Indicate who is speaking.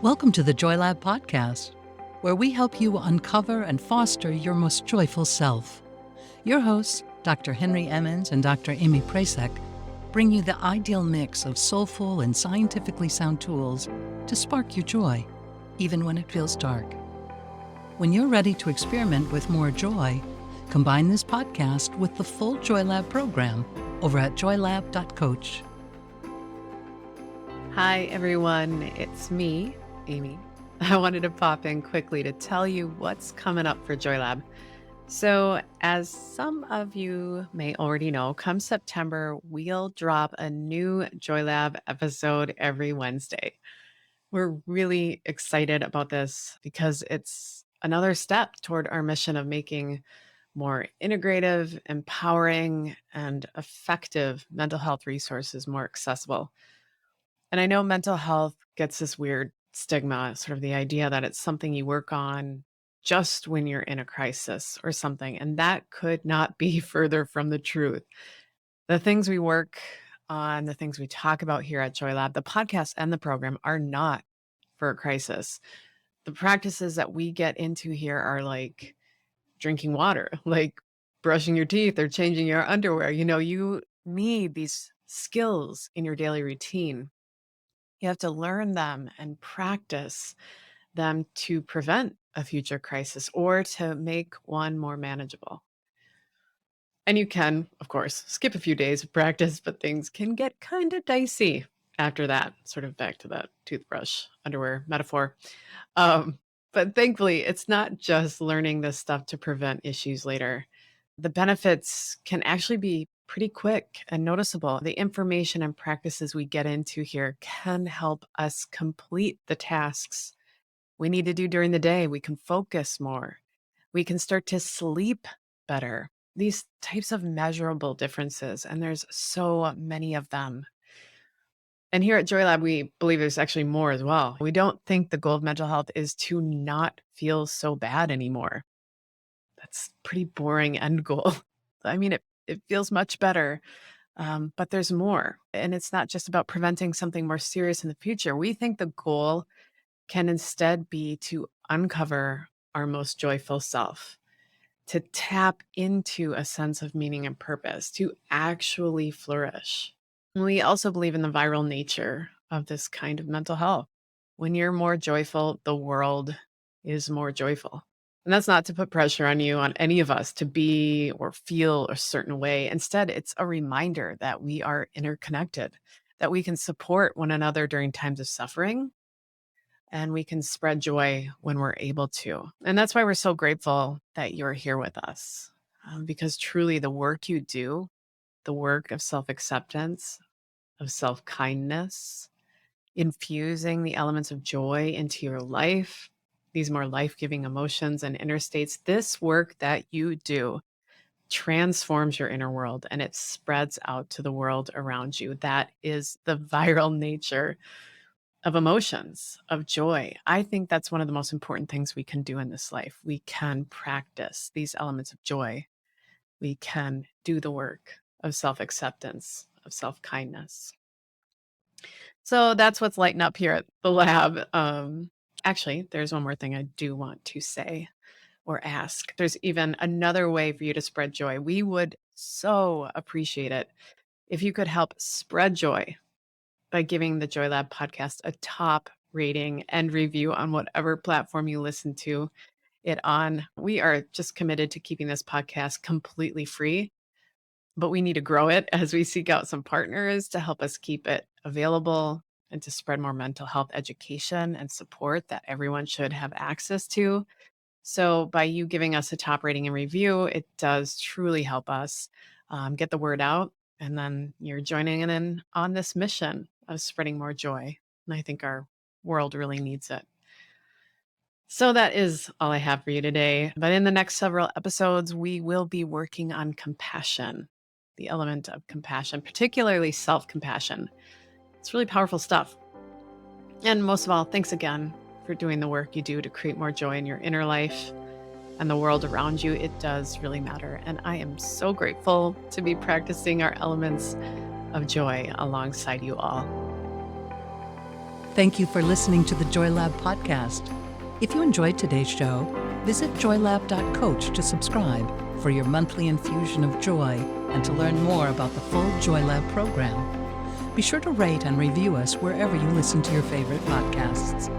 Speaker 1: Welcome to the Joy Lab podcast, where we help you uncover and foster your most joyful self. Your hosts, Dr. Henry Emmons and Dr. Amy Prasek, bring you the ideal mix of soulful and scientifically sound tools to spark your joy, even when it feels dark. When you're ready to experiment with more joy, combine this podcast with the full Joy Lab program over at joylab.coach.
Speaker 2: Hi, everyone. It's me, Amy. I wanted to pop in quickly to tell you what's coming up for Joy Lab. So, as some of you may already know, come September, we'll drop a new Joy Lab episode every Wednesday. We're really excited about this because it's another step toward our mission of making more integrative, empowering, and effective mental health resources more accessible. And I know mental health gets this weird stigma, sort of the idea that it's something you work on just when you're in a crisis or something. And that could not be further from the truth. The things we work on, the things we talk about here at Joy Lab, the podcast and the program are not for a crisis. The practices that we get into here are like drinking water, like brushing your teeth or changing your underwear. You need these skills in your daily routine. You have to learn them and practice them to prevent a future crisis or to make one more manageable. And you can, of course, skip a few days of practice, but things can get kind of dicey after that, sort of back to that toothbrush, underwear metaphor. But thankfully, it's not just learning this stuff to prevent issues later. The benefits can actually be pretty quick and noticeable. The information and practices we get into here can help us complete the tasks we need to do during the day. We can focus more. We can start to sleep better. These types of measurable differences, and there's so many of them. And here at Joy Lab, we believe there's actually more as well. We don't think the goal of mental health is to not feel so bad anymore. That's a pretty boring end goal. I mean, it feels much better, but there's more. And it's not just about preventing something more serious in the future. We think the goal can instead be to uncover our most joyful self, to tap into a sense of meaning and purpose, to actually flourish. We also believe in the viral nature of this kind of mental health. When you're more joyful, the world is more joyful. And that's not to put pressure on you, on any of us, to be or feel a certain way. Instead, it's a reminder that we are interconnected, that we can support one another during times of suffering, and we can spread joy when we're able to. And that's why we're so grateful that you're here with us, because truly the work you do, the work of self-acceptance, of self-kindness, infusing the elements of joy into your life, these more life-giving emotions and inner states, this work that you do transforms your inner world and it spreads out to the world around you. That is the viral nature of emotions, of joy. I think that's one of the most important things we can do in this life. We can practice these elements of joy. We can do the work of self-acceptance, of self-kindness. So that's what's lighting up here at the lab. Actually, there's one more thing I do want to say or ask. There's even another way for you to spread joy. We would so appreciate it if you could help spread joy by giving the Joy Lab podcast a top rating and review on whatever platform you listen to it on. We are just committed to keeping this podcast completely free, but we need to grow it as we seek out some partners to help us keep it available and to spread more mental health education and support that everyone should have access to. So by you giving us a top rating and review, it does truly help us get the word out. And then you're joining in on this mission of spreading more joy. And I think our world really needs it. So that is all I have for you today. But in the next several episodes, we will be working on compassion, the element of compassion, particularly self-compassion. It's really powerful stuff. And most of all, thanks again for doing the work you do to create more joy in your inner life and the world around you. It does really matter. And I am so grateful to be practicing our elements of joy alongside you all.
Speaker 1: Thank you for listening to the Joy Lab podcast. If you enjoyed today's show, visit joylab.coach to subscribe for your monthly infusion of joy and to learn more about the full Joy Lab program. Be sure to rate and review us wherever you listen to your favorite podcasts.